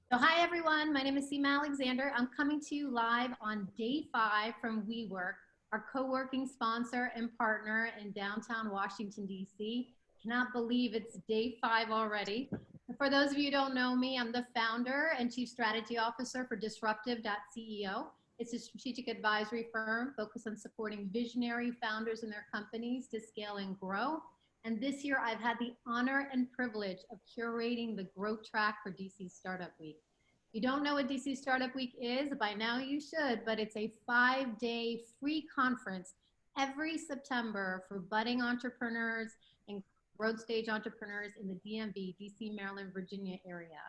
So hi everyone, my name is Seema Alexander. I'm coming to you live on day 5 from WeWork, our co-working sponsor and partner in downtown Washington, D.C. Cannot believe it's day 5 already. For those of you who don't know me, I'm the founder and chief strategy officer for Disruptive.CEO. It's a strategic advisory firm focused on supporting visionary founders and their companies to scale and grow. And this year, I've had the honor and privilege of curating the growth track for DC Startup Week. If you don't know what DC Startup Week is, by now you should, but it's a 5-day free conference every September for budding entrepreneurs and growth stage entrepreneurs in the DMV, DC, Maryland, Virginia area.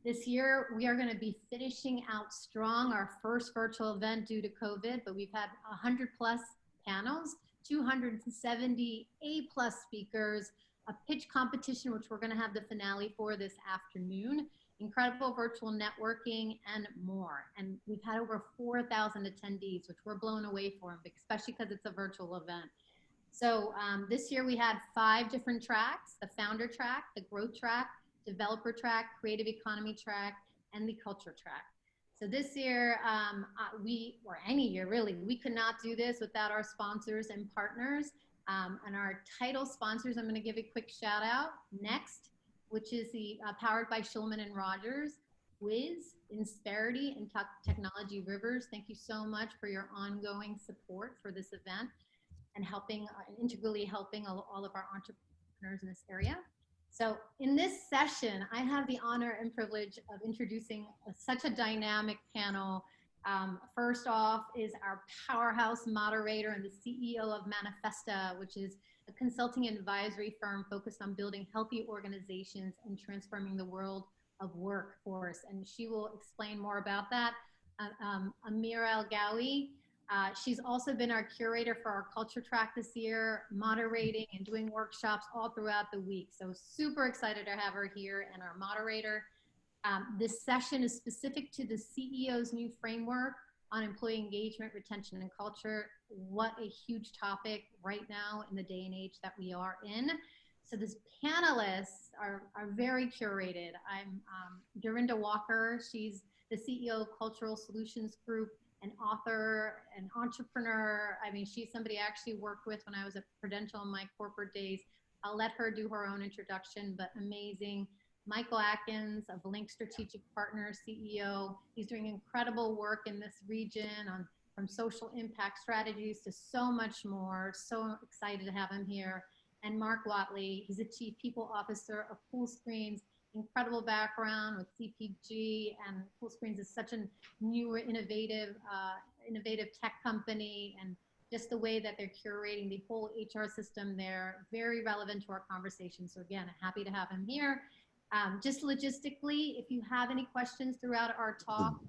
This year, we are going to be finishing out strong our first virtual event due to COVID, but we've had 100 plus panels, 270 A+ speakers, a pitch competition, which we're going to have the finale for this afternoon, incredible virtual networking, and more. And we've had over 4,000 attendees, which we're blown away for, especially because it's a virtual event. So this year we had 5 different tracks: the founder track, the growth track, developer track, creative economy track, and the culture track. So this year, or any year really, we could not do this without our sponsors and partners. And our title sponsors, I'm going to give a quick shout out. Next, which is the powered by Schulman and Rogers, Wiz, Insperity, and Technology Rivers. Thank you so much for your ongoing support for this event and helping, integrally helping all of our entrepreneurs in this area. So in this session, I have the honor and privilege of introducing such a dynamic panel. First off is our powerhouse moderator and the CEO of Manifesta, which is a consulting and advisory firm focused on building healthy organizations and transforming the world of workforce. And she will explain more about that. Amira El-Gawly. She's also been our curator for our culture track this year, moderating and doing workshops all throughout the week. So super excited to have her here and our moderator. This session is specific to the CEO's new framework on employee engagement, retention, and culture. What a huge topic right now in the day and age that we are in. So these panelists are very curated. I'm Dorinda Walker. She's the CEO of Cultural Solutions Group, an author, an entrepreneur. I mean, she's somebody I actually worked with when I was at Prudential in my corporate days. I'll let her do her own introduction, but amazing. Michael Akin of Link Strategic Partners, CEO. He's doing incredible work in this region from social impact strategies to so much more. So excited to have him here. And Mark Wattley, he's a Chief People Officer of Poolscreens. Incredible background with CPG, and Poolscreens is such a newer, innovative tech company, and just the way that they're curating the whole HR system there, very relevant to our conversation. So again, happy to have him here. Just logistically, if you have any questions throughout our talk,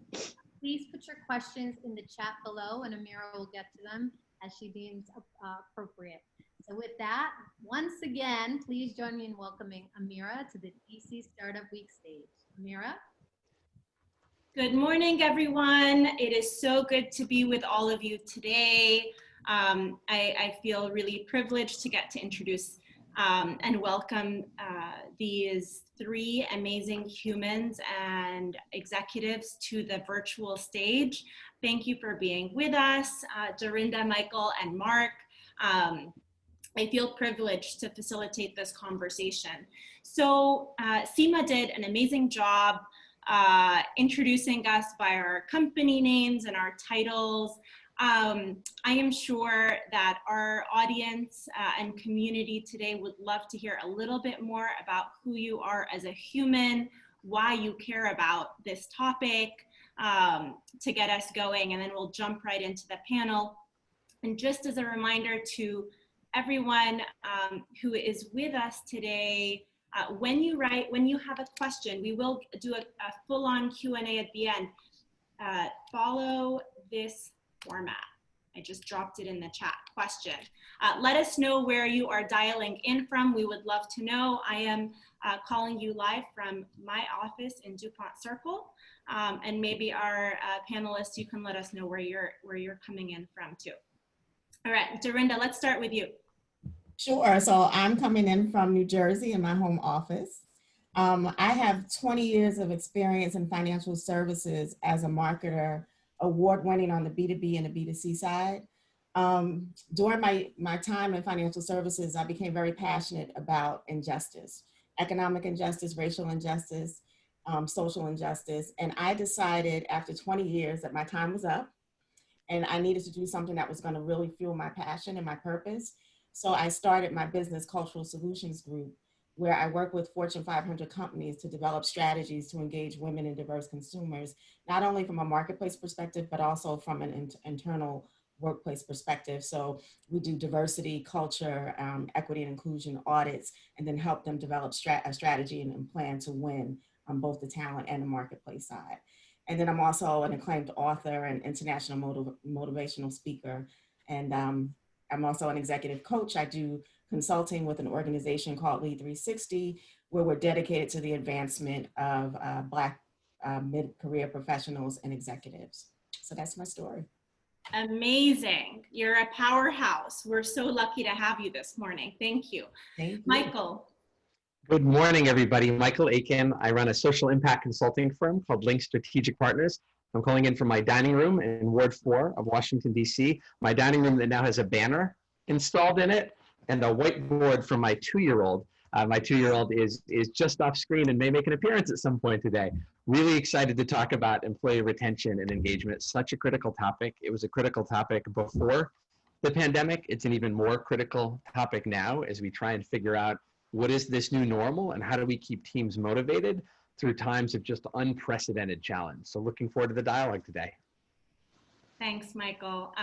please put your questions in the chat below, and Amira will get to them as she deems appropriate. So with that, once again, please join me in welcoming Amira to the DC Startup Week stage. Amira? Good morning, everyone. It is so good to be with all of you today. I feel really privileged to get to introduce and welcome these 3 amazing humans and executives to the virtual stage. Thank you for being with us, Dorinda, Michael, and Mark. I feel privileged to facilitate this conversation. So Seema did an amazing job introducing us by our company names and our titles. I am sure that our audience and community today would love to hear a little bit more about who you are as a human, why you care about this topic, to get us going, and then we'll jump right into the panel. And just as a reminder to everyone who is with us today, when you have a question, we will do a full-on Q&A at the end. Follow this format. I just dropped it in the chat. Question. Let us know where you are dialing in from. We would love to know. I am calling you live from my office in DuPont Circle, and maybe our panelists, you can let us know where you're coming in from too. All right, Dorinda, let's start with you. Sure. So I'm coming in from New Jersey in my home office. I have 20 years of experience in financial services as a marketer, award-winning on the B2B and the B2C side. During my time in financial services, I became very passionate about injustice, economic injustice, racial injustice, social injustice. And I decided after 20 years that my time was up and I needed to do something that was going to really fuel my passion and my purpose. So I started my business Cultural Solutions Group, where I work with Fortune 500 companies to develop strategies to engage women and diverse consumers, not only from a marketplace perspective, but also from an internal workplace perspective. So we do diversity, culture, equity and inclusion audits, and then help them develop a strategy and plan to win on both the talent and the marketplace side. And then I'm also an acclaimed author and international motivational speaker. And I'm also an executive coach. I do consulting with an organization called Lead 360, where we're dedicated to the advancement of Black mid-career professionals and executives. So that's my story. Amazing. You're a powerhouse. We're so lucky to have you this morning. Thank you. Thank you. Michael. Good morning, everybody. Michael Akin. I run a social impact consulting firm called Link Strategic Partners. I'm calling in from my dining room in Ward 4 of Washington, D.C. My dining room that now has a banner installed in it and a whiteboard for my 2-year-old. My 2-year-old is just off screen and may make an appearance at some point today. Really excited to talk about employee retention and engagement. Such a critical topic. It was a critical topic before the pandemic. It's an even more critical topic now as we try and figure out what is this new normal and how do we keep teams motivated through times of just unprecedented challenge. So looking forward to the dialogue today. Thanks, Michael.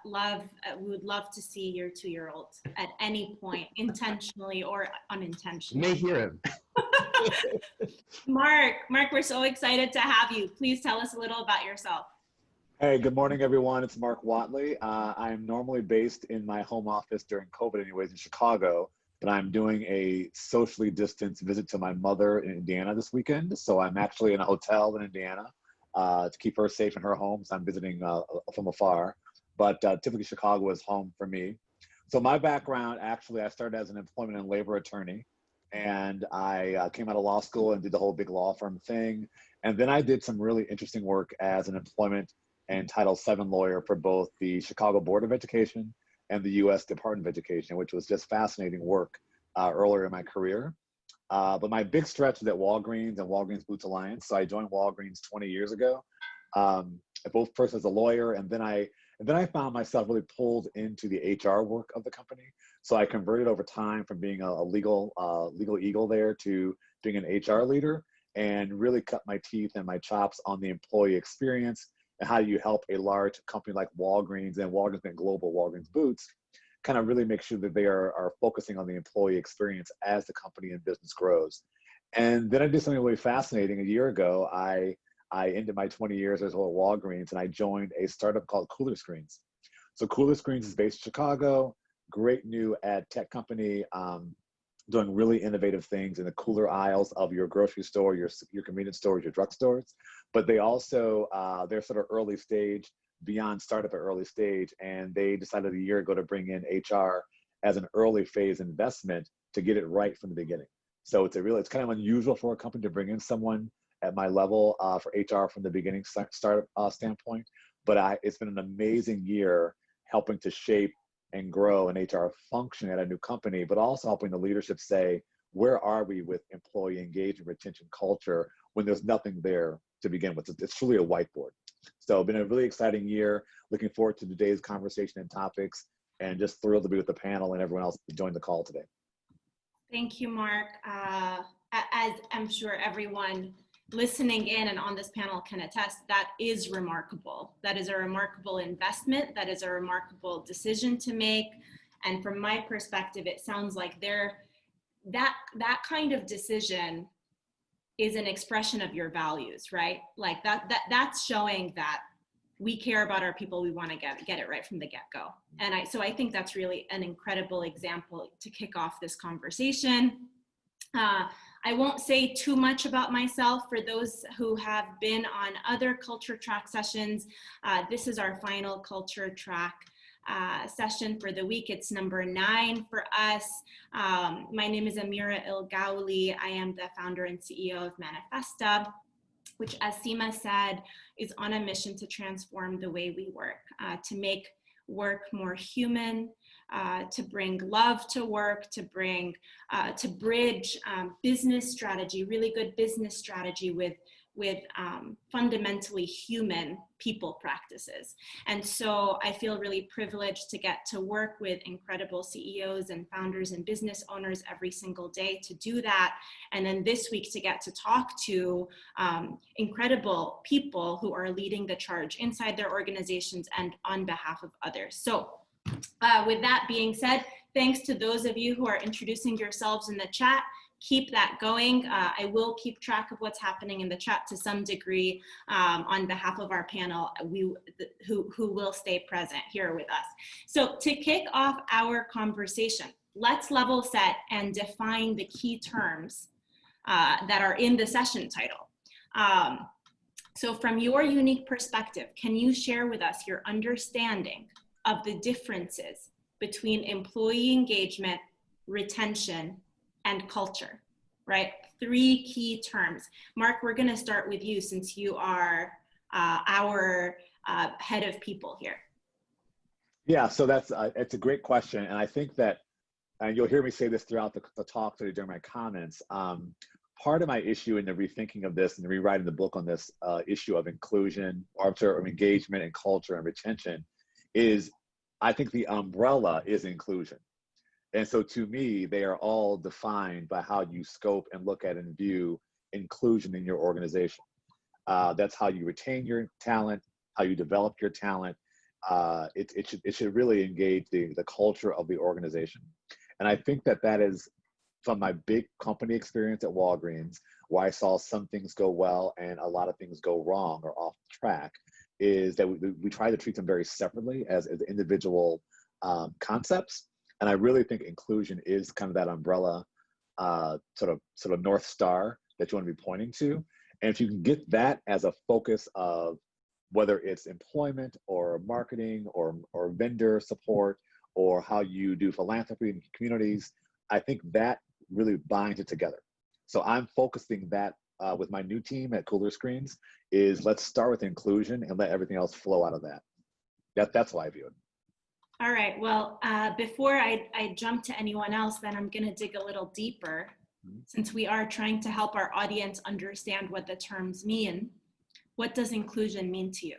We would love to see your 2-year-old at any point, intentionally or unintentionally. You may hear him. Mark, we're so excited to have you. Please tell us a little about yourself. Hey, good morning, everyone. It's Mark Wattley. I'm normally based in my home office during COVID anyways in Chicago, but I'm doing a socially distanced visit to my mother in Indiana this weekend. So I'm actually in a hotel in Indiana to keep her safe in her home. So I'm visiting from afar, but typically Chicago is home for me. So my background, actually, I started as an employment and labor attorney, and I came out of law school and did the whole big law firm thing. And then I did some really interesting work as an employment and Title VII lawyer for both the Chicago Board of Education and the U.S. Department of Education, which was just fascinating work earlier in my career. But my big stretch was at Walgreens and Walgreens Boots Alliance. So I joined Walgreens 20 years ago, both first as a lawyer, and then I found myself really pulled into the HR work of the company. So I converted over time from being a legal eagle there to being an HR leader, and really cut my teeth and my chops on the employee experience and how do you help a large company like Walgreens and Walgreens and Global Walgreens Boots kind of really make sure that they are focusing on the employee experience as the company and business grows. And then I did something really fascinating. A year ago, I ended my 20 years as well at Walgreens, and I joined a startup called Cooler Screens. So Cooler Screens is based in Chicago, great new ad tech company, doing really innovative things in the cooler aisles of your grocery store, your convenience stores, your drugstores. But they also, they're sort of early stage, beyond startup at early stage, and they decided a year ago to bring in HR as an early phase investment to get it right from the beginning. So it's kind of unusual for a company to bring in someone at my level for HR from the beginning startup standpoint. But it's been an amazing year helping to shape and grow an HR function at a new company, but also helping the leadership say, where are we with employee engagement, retention, culture, when there's nothing there to begin with? It's truly a whiteboard. So it's been a really exciting year. Looking forward to today's conversation and topics, and just thrilled to be with the panel and everyone else to join the call today. Thank you, Mark. As I'm sure everyone listening in and on this panel can attest, that is remarkable. That is a remarkable investment. That is a remarkable decision to make. And from my perspective, it sounds like that kind of decision is an expression of your values, right? Like that's showing that we care about our people. We want to get it right from the get-go. And so I think that's really an incredible example to kick off this conversation. I won't say too much about myself. For those who have been on other culture track sessions, this is our final culture track session for the week. It's number 9 for us. My name is Amira El-Gawly. I am the founder and CEO of Manifesta, which, as Seema said, is on a mission to transform the way we work, to make work more human, to bring love to work, to bridge business strategy, really good business strategy with fundamentally human people practices. And so I feel really privileged to get to work with incredible CEOs and founders and business owners every single day to do that. And then this week to get to talk to incredible people who are leading the charge inside their organizations and on behalf of others. So with that being said, thanks to those of you who are introducing yourselves in the chat. Keep that going. I will keep track of what's happening in the chat to some degree on behalf of our panel who will stay present here with us. So to kick off our conversation, let's level set and define the key terms that are in the session title. So from your unique perspective, can you share with us your understanding of the differences between employee engagement, retention, and culture, right? 3 key terms. Mark, we're gonna start with you since you are our head of people here. Yeah, so it's a great question. And I think that, and you'll hear me say this throughout the talk today during my comments, part of my issue in the rethinking of this and the rewriting the book on this issue of inclusion, or of engagement and culture and retention is, I think the umbrella is inclusion. And so to me, they are all defined by how you scope and look at and view inclusion in your organization. That's how you retain your talent, how you develop your talent. It should really engage the culture of the organization. And I think that is from my big company experience at Walgreens, where I saw some things go well and a lot of things go wrong or off track, is that we try to treat them very separately as individual concepts. And I really think inclusion is kind of that umbrella, sort of North Star that you want to be pointing to. And if you can get that as a focus of whether it's employment or marketing or vendor support or how you do philanthropy in communities, I think that really binds it together. So I'm focusing that with my new team at Cooler Screens is let's start with inclusion and let everything else flow out of that. That's how I view it. All right, well, before I jump to anyone else, then I'm gonna dig a little deeper since we are trying to help our audience understand what the terms mean. What does inclusion mean to you?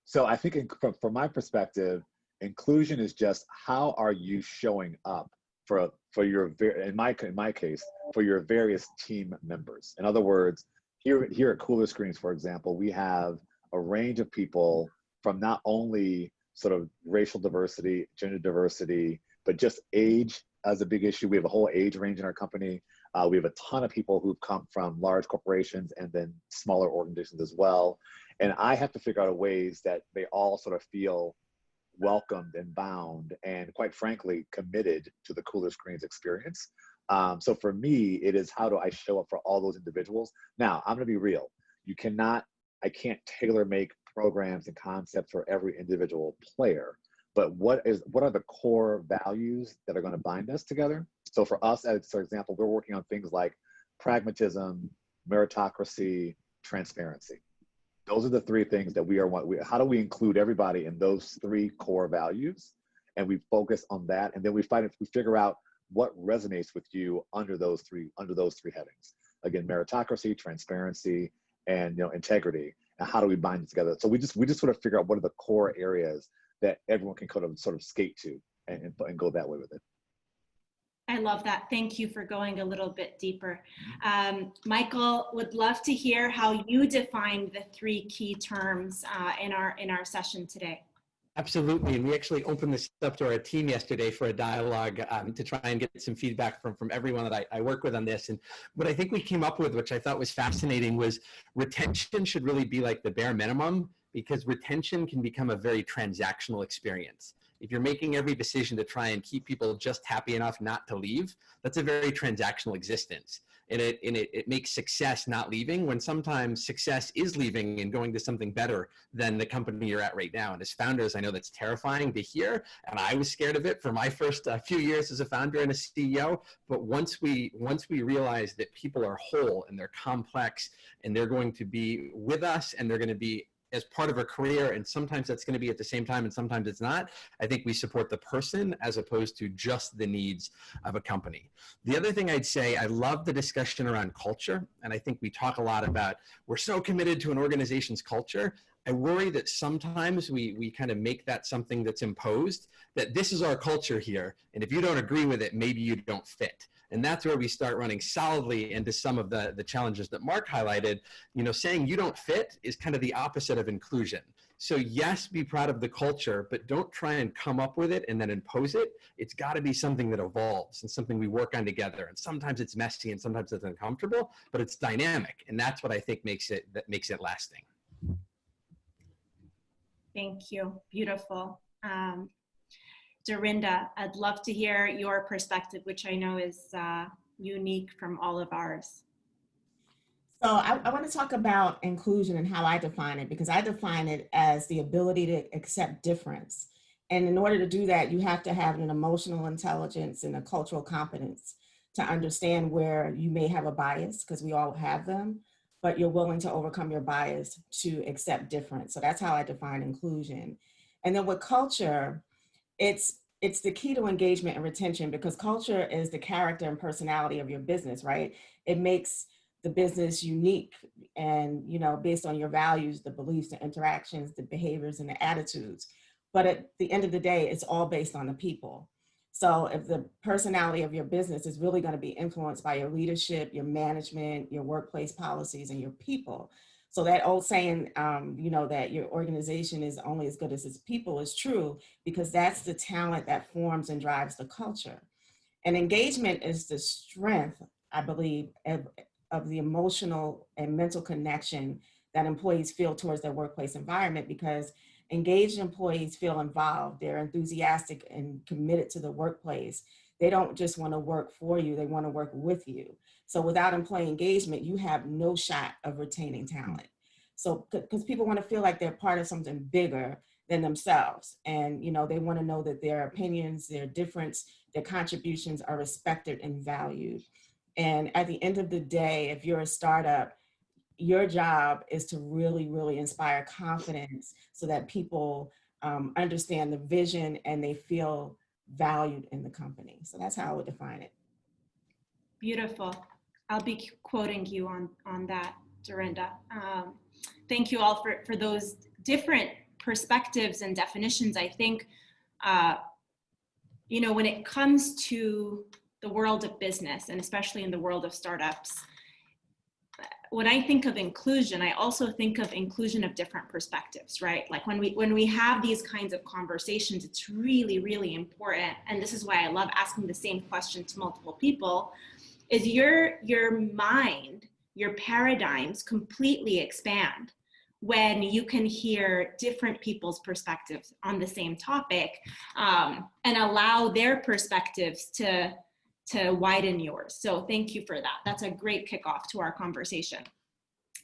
So I think from my perspective, inclusion is just how are you showing up for your, in my case, for your various team members. In other words, here at Cooler Screens, for example, we have a range of people from not only sort of racial diversity, gender diversity, but just age as a big issue. We have a whole age range in our company. We have a ton of people who've come from large corporations and then smaller organizations as well. And I have to figure out ways that they all sort of feel welcomed and bound and, quite frankly, committed to the Cooler Screens experience. So for me, it is how do I show up for all those individuals? Now, I'm gonna be real. I can't tailor make programs and concepts for every individual player, but what are the core values that are going to bind us together? So for us, as for example, we're working on things like pragmatism, meritocracy, transparency. Those are the 3 things that how do we include everybody in those 3 core values? And we focus on that, and then we figure out what resonates with you under those three headings. Again, meritocracy, transparency, and integrity. And how do we bind it together? So we just sort of figure out what are the core areas that everyone can sort of skate to and go that way with it. I love that. Thank you for going a little bit deeper. Michael, would love to hear how you defined the 3 key terms in our session today. Absolutely, and we actually opened this up to our team yesterday for a dialogue to try and get some feedback from everyone that I work with on this. And what I think we came up with, which I thought was fascinating, was retention should really be like the bare minimum, because retention can become a very transactional experience. If you're making every decision to try and keep people just happy enough not to leave, that's a very transactional existence. And it makes success not leaving, when sometimes success is leaving and going to something better than the company you're at right now. And as founders, I know that's terrifying to hear. And I was scared of it for my first few years as a founder and a CEO. But once we realize that people are whole and they're complex and they're going to be with us and they're going to be as part of a career, and sometimes that's going to be at the same time and sometimes it's not, I think we support the person as opposed to just the needs of a company. The other thing I'd say, I love the discussion around culture, and I think we talk a lot about, we're so committed to an organization's culture. I worry that sometimes we kind of make that something that's imposed, that this is our culture here, and if you don't agree with it, maybe you don't fit. And that's where we start running solidly into some of the challenges that Mark highlighted. You know, saying you don't fit is kind of the opposite of inclusion. So yes, be proud of the culture, but don't try and come up with it and then impose it. It's got to be something that evolves and something we work on together. And sometimes it's messy and sometimes it's uncomfortable, but it's dynamic. And that's what I think makes it lasting. Thank you. Beautiful. Dorinda, I'd love to hear your perspective, which I know is unique from all of ours. So I want to talk about inclusion and how I define it, because I define it as the ability to accept difference. And in order to do that, you have to have an emotional intelligence and a cultural competence to understand where you may have a bias, because we all have them, but you're willing to overcome your bias to accept difference. So that's how I define inclusion. And then with culture, it's the key to engagement and retention, because culture is the character and personality of your business, right? It makes the business unique and, you know, based on your values, the beliefs, the interactions, the behaviors, and the attitudes. But at the end of the day, it's all based on the people. So if the personality of your business is really going to be influenced by your leadership, your management, your workplace policies, and your people. So that old saying, you know, that your organization is only as good as its people is true, because that's the talent that forms and drives the culture. And engagement is the strength, I believe, of the emotional and mental connection that employees feel towards their workplace environment, because engaged employees feel involved, they're enthusiastic and committed to the workplace. They don't just want to work for you, they want to work with you. So without employee engagement, you have no shot of retaining talent. So, because people want to feel like they're part of something bigger than themselves. And, you know, they want to know that their opinions, their difference, their contributions are respected and valued. And at the end of the day, if you're a startup, your job is to really, really inspire confidence so that people understand the vision and they feel valued in the company. So that's how I would define it. Beautiful. I'll be quoting you on that, Dorinda. Thank you all for those different perspectives and definitions. I think, you know, when it comes to the world of business, and especially in the world of startups, when I think of inclusion, I also think of inclusion of different perspectives, right? Like when we have these kinds of conversations, it's really, really important. And this is why I love asking the same question to multiple people, is your mind, your paradigms completely expand when you can hear different people's perspectives on the same topic, and allow their perspectives to widen yours. So thank you for that. That's a great kickoff to our conversation.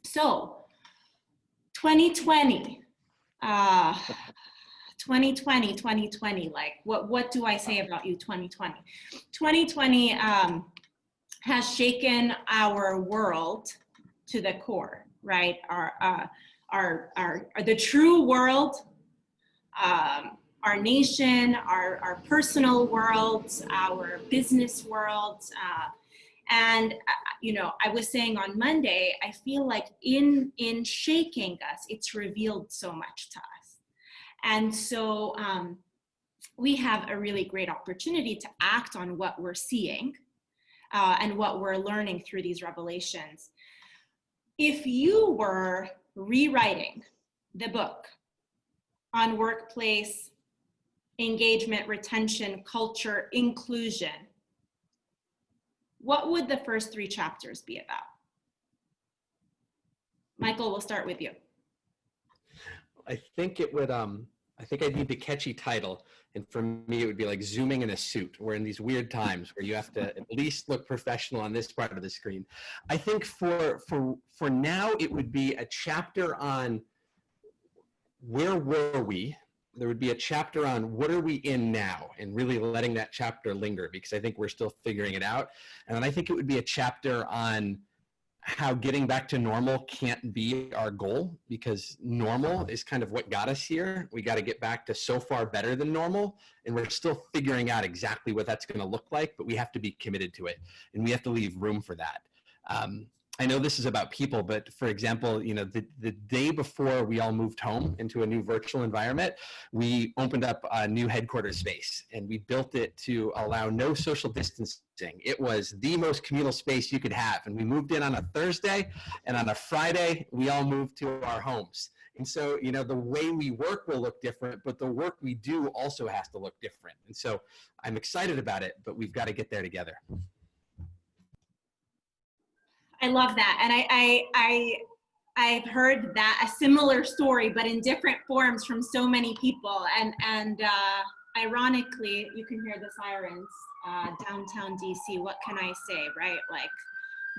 So 2020, like what do I say about you, 2020? 2020 has shaken our world to the core, right? The true world, our nation, our personal worlds, our business worlds. And you know, I was saying on Monday, I feel like in shaking us, it's revealed so much to us. And so we have a really great opportunity to act on what we're seeing and what we're learning through these revelations. If you were rewriting the book on workplace engagement, retention, culture, inclusion, what would the first 3 chapters be about? Michael, we'll start with you. I think it would, I think I'd need the catchy title. And for me, it would be like zooming in a suit. We're in these weird times where you have to at least look professional on this part of the screen. I think for now, it would be a chapter on where were we? There would be a chapter on what are we in now, and really letting that chapter linger, because I think we're still figuring it out. And then I think it would be a chapter on how getting back to normal can't be our goal, because normal is kind of what got us here. We got to get back to so far better than normal, and we're still figuring out exactly what that's going to look like, but we have to be committed to it, and we have to leave room for that. I know this is about people, but for example, you know, the day before we all moved home into a new virtual environment, we opened up a new headquarters space, and we built it to allow no social distancing. It was the most communal space you could have. And we moved in on a Thursday, and on a Friday, we all moved to our homes. And so, you know, the way we work will look different, but the work we do also has to look different. And so I'm excited about it, but we've got to get there together. I love that. And I've heard that, a similar story, but in different forms from so many people. And ironically, you can hear the sirens downtown DC. What can I say, right? Like,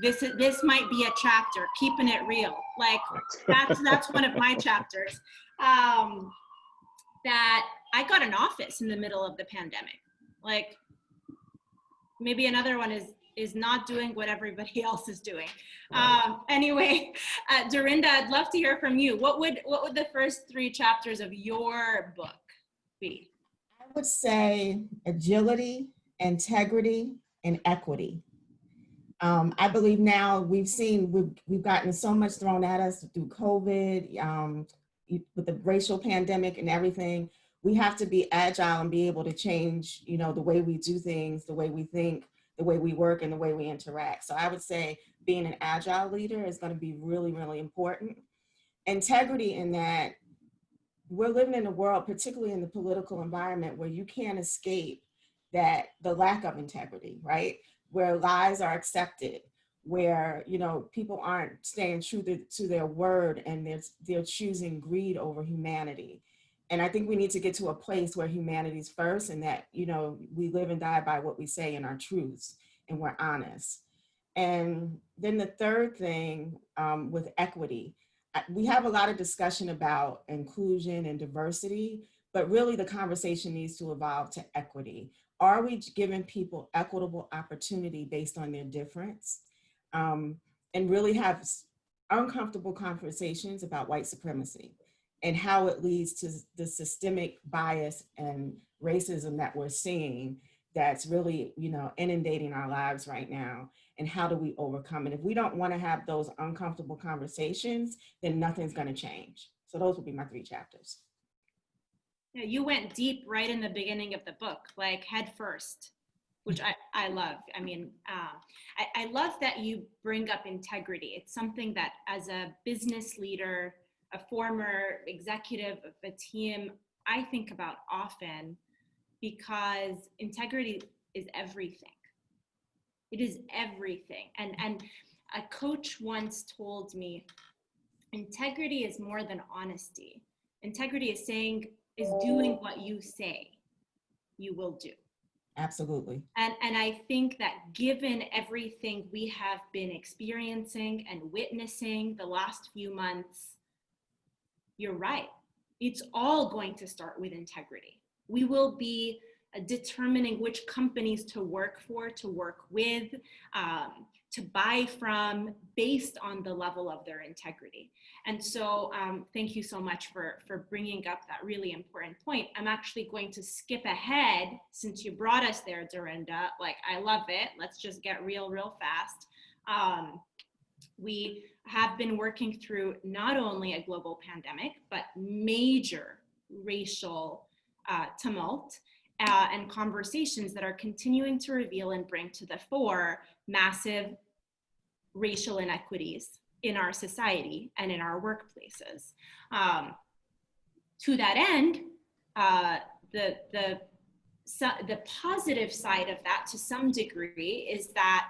this might be a chapter, keeping it real. Like, that's one of my chapters. That I got an office in the middle of the pandemic. Like, maybe another one is not doing what everybody else is doing. Anyway, Dorinda, I'd love to hear from you. What would the first 3 chapters of your book be? I would say agility, integrity, and equity. I believe now we've gotten so much thrown at us through COVID, with the racial pandemic and everything. We have to be agile and be able to change, you know, the way we do things, the way we think, the way we work, and the way we interact. So I would say being an agile leader is going to be really, really important. Integrity, in that we're living in a world, particularly in the political environment, where you can't escape that the lack of integrity, right? Where lies are accepted, where, you know, people aren't staying true to their word, and they're choosing greed over humanity. And I think we need to get to a place where humanity's first, and that, you know, we live and die by what we say and our truths, and we're honest. And then the third thing, with equity, we have a lot of discussion about inclusion and diversity, but really the conversation needs to evolve to equity. Are we giving people equitable opportunity based on their difference? And really have uncomfortable conversations about white supremacy and how it leads to the systemic bias and racism that we're seeing, that's really, you know, inundating our lives right now. And how do we overcome it? If we don't want to have those uncomfortable conversations, then nothing's going to change. So those would be my 3 chapters. Yeah, you went deep right in the beginning of the book, like head first, which I love. I mean, I love that you bring up integrity. It's something that, as a business leader, a former executive of a team, I think about often, because integrity is everything. It is everything. And a coach once told me, integrity is more than honesty. Integrity is doing what you say you will do. Absolutely. And I think that given everything we have been experiencing and witnessing the last few months, you're right. It's all going to start with integrity. We will be determining which companies to work for, to work with, to buy from, based on the level of their integrity. And so thank you so much for bringing up that really important point. I'm actually going to skip ahead, since you brought us there, Dorinda. Like, I love it. Let's just get real fast. We have been working through not only a global pandemic, but major racial tumult and conversations that are continuing to reveal and bring to the fore massive racial inequities in our society and in our workplaces. To that end, the positive side of that, to some degree, is that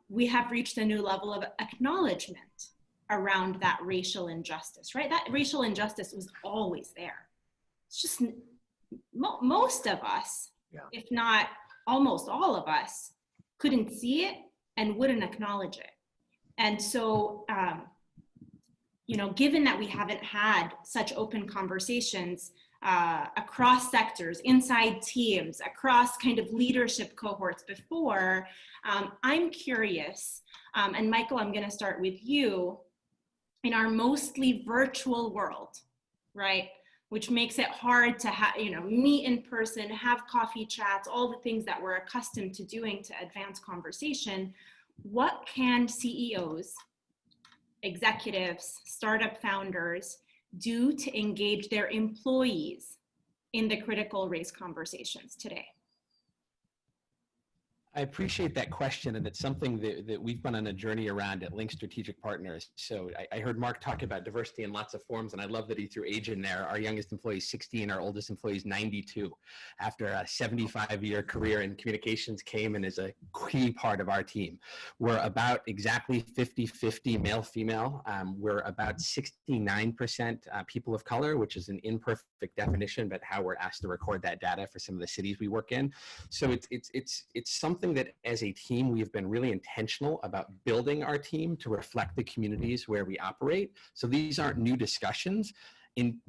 we have reached a new level of acknowledgement around that racial injustice, right? That racial injustice was always there. It's just most of us, if not almost all of us, couldn't see it and wouldn't acknowledge it. And so, you know, given that we haven't had such open conversations across sectors, inside teams, across kind of leadership cohorts before, I'm curious, and Michael, I'm going to start with you. In our mostly virtual world, right, which makes it hard to meet in person, have coffee chats, all the things that we're accustomed to doing to advance conversation, what can CEOs, executives, startup founders do to engage their employees in the critical race conversations today? I appreciate that question, and it's something that we've been on a journey around at Link Strategic Partners. So I heard Mark talk about diversity in lots of forms, and I love that he threw age in there. Our youngest employee is 16, our oldest employee is 92. After a 75-year career in communications, came and is a key part of our team. We're about exactly 50-50 male-female. We're about 69% people of color, which is an imperfect definition, but how we're asked to record that data for some of the cities we work in. So it's something that as a team, we have been really intentional about building our team to reflect the communities where we operate. So these aren't new discussions.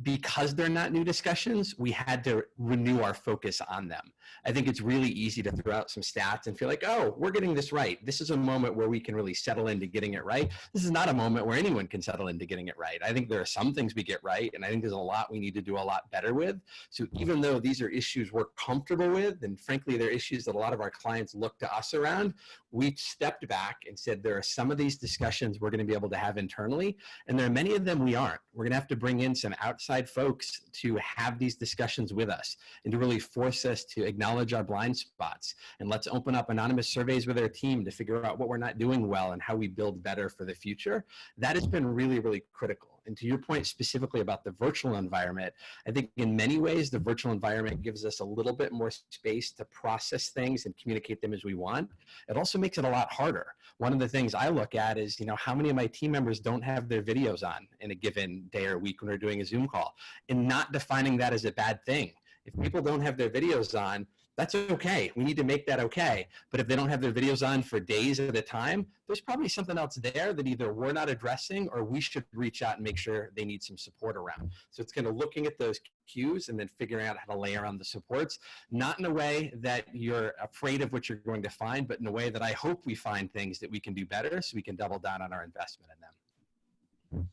Because they're not new discussions, we had to renew our focus on them. I think it's really easy to throw out some stats and feel like, oh, we're getting this right. This is a moment where we can really settle into getting it right. This is not a moment where anyone can settle into getting it right. I think there are some things we get right, and I think there's a lot we need to do a lot better with. So even though these are issues we're comfortable with, and frankly, they're issues that a lot of our clients look to us around, we stepped back and said, there are some of these discussions we're going to be able to have internally, and there are many of them we aren't. We're going to have to bring in some outside folks to have these discussions with us and to really force us to acknowledge our blind spots. And let's open up anonymous surveys with our team to figure out what we're not doing well and how we build better for the future. That has been really, really critical. And to your point specifically about the virtual environment, I think in many ways, the virtual environment gives us a little bit more space to process things and communicate them as we want. It also makes it a lot harder. One of the things I look at is, you know, how many of my team members don't have their videos on in a given day or week when we're doing a Zoom call, and not defining that as a bad thing. If people don't have their videos on, that's okay. We need to make that okay. But if they don't have their videos on for days at a time, there's probably something else there that either we're not addressing or we should reach out and make sure they need some support around. So it's kind of looking at those cues and then figuring out how to layer on the supports, not in a way that you're afraid of what you're going to find, but in a way that I hope we find things that we can do better so we can double down on our investment in them.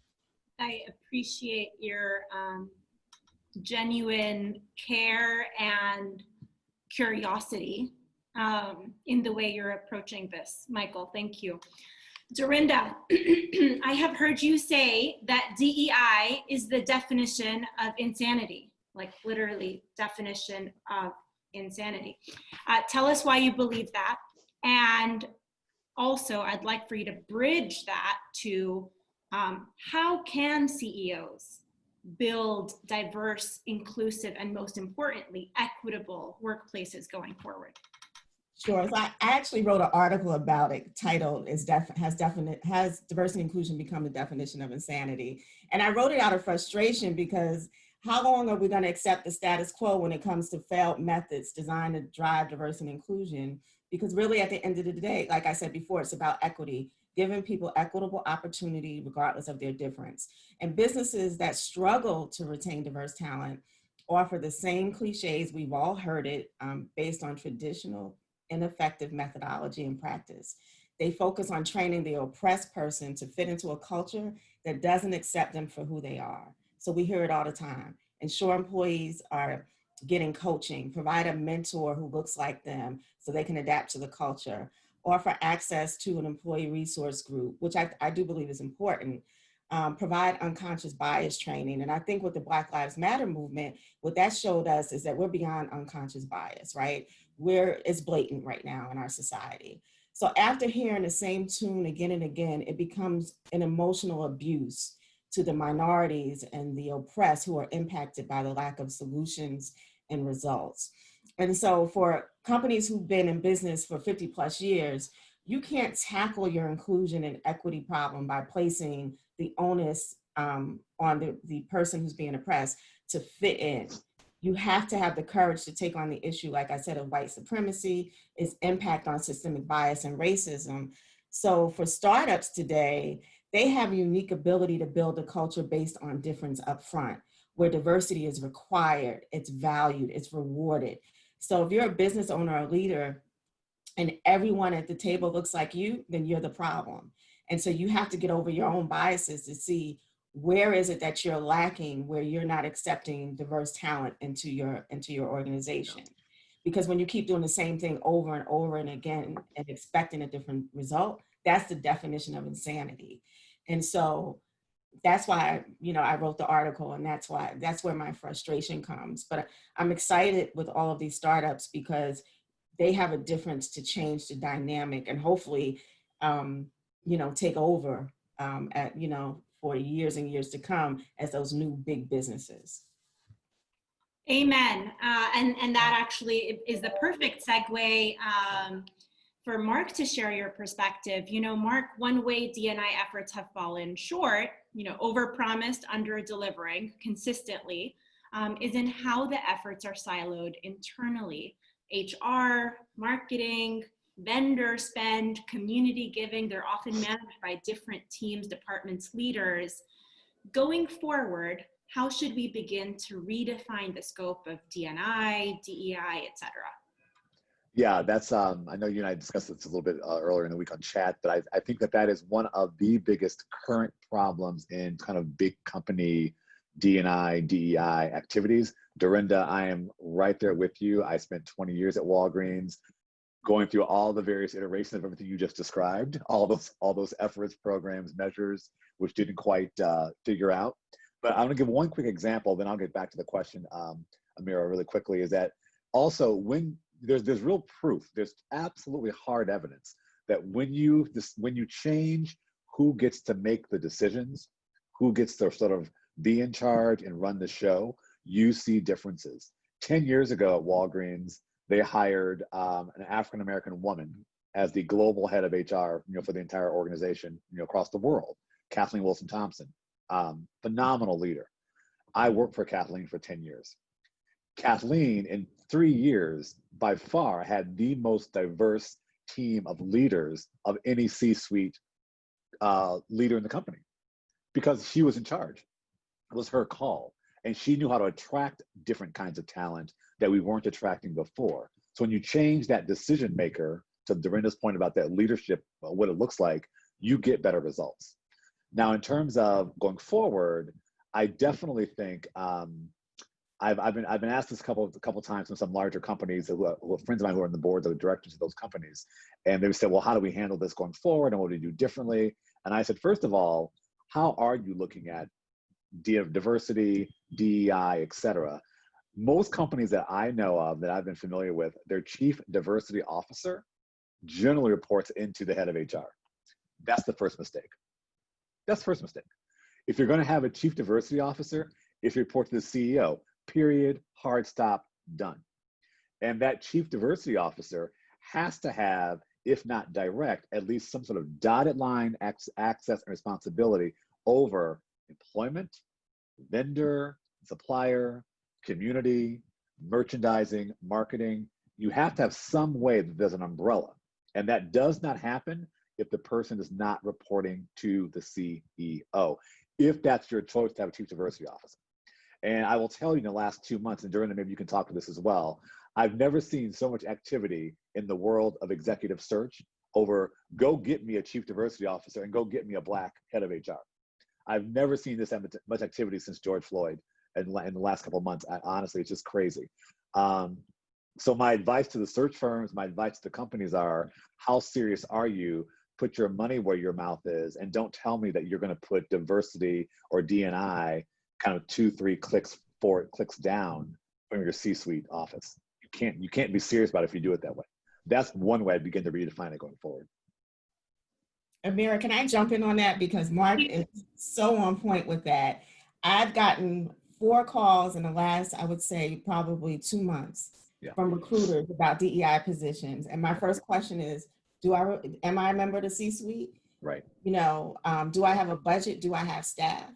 I appreciate your genuine care and curiosity in the way you're approaching this. Michael, thank you. Dorinda, I have heard you say that DEI is the definition of insanity, like literally definition of insanity. Tell us why you believe that. And also, I'd like for you to bridge that to how can CEOs build diverse, inclusive, and most importantly, equitable workplaces going forward? Sure. So I actually wrote an article about it titled "Has Diversity and Inclusion Become the Definition of Insanity?" And I wrote it out of frustration because how long are we going to accept the status quo when it comes to failed methods designed to drive diversity and inclusion? Because really at the end of the day, like I said before, it's about equity, giving people equitable opportunity regardless of their difference. And businesses that struggle to retain diverse talent offer the same cliches, we've all heard it, based on traditional ineffective methodology and practice. They focus on training the oppressed person to fit into a culture that doesn't accept them for who they are. So we hear it all the time. Ensure employees are getting coaching, provide a mentor who looks like them so they can adapt to the culture, offer access to an employee resource group, which I do believe is important, provide unconscious bias training. And I think with the Black Lives Matter movement, what that showed us is that we're beyond unconscious bias, right? It's blatant right now in our society. So after hearing the same tune again and again, it becomes an emotional abuse to the minorities and the oppressed who are impacted by the lack of solutions and results. And so for companies who've been in business for 50 plus years, you can't tackle your inclusion and equity problem by placing the onus on the person who's being oppressed to fit in. you have to have the courage to take on the issue, like I said, of white supremacy, its impact on systemic bias and racism. So for startups today, they have a unique ability to build a culture based on difference up front, where diversity is required, it's valued, it's rewarded. So if you're a business owner or leader and everyone at the table looks like you, then you're the problem. And so you have to get over your own biases to see where is it that you're lacking, where you're not accepting diverse talent into your organization. Because when you keep doing the same thing over and over and again and expecting a different result, that's the definition of insanity. And so that's why, I wrote the article, and that's where my frustration comes. But I'm excited with all of these startups because they have a difference to change the dynamic and hopefully, take over for years and years to come as those new big businesses. Amen. And that actually is the perfect segue for Mark to share your perspective. Mark, one way D&I efforts have fallen short, overpromised, under-delivering consistently, is in how the efforts are siloed internally. HR, marketing, vendor spend, community giving, they're often managed by different teams, departments, leaders. Going forward, how should we begin to redefine the scope of D&I, DEI, et cetera? Yeah, that's, I know you and I discussed this a little bit earlier in the week on chat, but I think that is one of the biggest current problems in kind of big company D&I, DEI activities. Dorinda, I am right there with you. I spent 20 years at Walgreens going through all the various iterations of everything you just described, all those efforts, programs, measures, which didn't quite figure out. But I'm gonna give one quick example, then I'll get back to the question, Amira, really quickly, is that also when there's real proof, there's absolutely hard evidence that when you change who gets to make the decisions, who gets to sort of be in charge and run the show, you see differences. 10 years ago at Walgreens, they hired an African-American woman as the global head of HR, for the entire organization, across the world, Kathleen Wilson-Thompson, phenomenal leader. I worked for Kathleen for 10 years. Kathleen, in 3 years, by far had the most diverse team of leaders of any C-suite leader in the company because she was in charge. It was her call. And she knew how to attract different kinds of talent that we weren't attracting before. So when you change that decision maker, to Dorinda's point about that leadership, what it looks like, you get better results. Now, in terms of going forward, I definitely think I've been asked this a couple times from some larger companies who are friends of mine who are on the boards of the directors of those companies, and they said, well, how do we handle this going forward, and what do we do differently? And I said, first of all, how are you looking at diversity, DEI, et cetera? Most companies that I know of that I've been familiar with, their chief diversity officer generally reports into the head of HR. That's the first mistake. That's the first mistake. If you're going to have a chief diversity officer, if you report to the CEO, period, hard stop, done. And that chief diversity officer has to have, if not direct, at least some sort of dotted line access and responsibility over employment, vendor, supplier, community, merchandising, marketing. You have to have some way that there's an umbrella. And that does not happen if the person is not reporting to the CEO, if that's your choice to have a chief diversity officer. And I will tell you, in the last 2 months, and Dorinda, maybe you can talk to this as well, I've never seen so much activity in the world of executive search over go get me a chief diversity officer and go get me a Black head of HR. I've never seen this much activity since George Floyd in the last couple of months. Honestly, it's just crazy. So my advice to the search firms, my advice to the companies are, how serious are you? Put your money where your mouth is, and don't tell me that you're going to put diversity or D&I kind of 2-3 clicks, 4 clicks down from your C-suite office. You can't be serious about it if you do it that way. That's one way I begin to redefine it going forward. Amira, can I jump in on that? Because Mark is so on point with that. I've gotten 4 calls in the last, I would say, probably 2 months from recruiters about DEI positions. And my first question is, am I a member of the C-suite? Right. Do I have a budget? Do I have staff?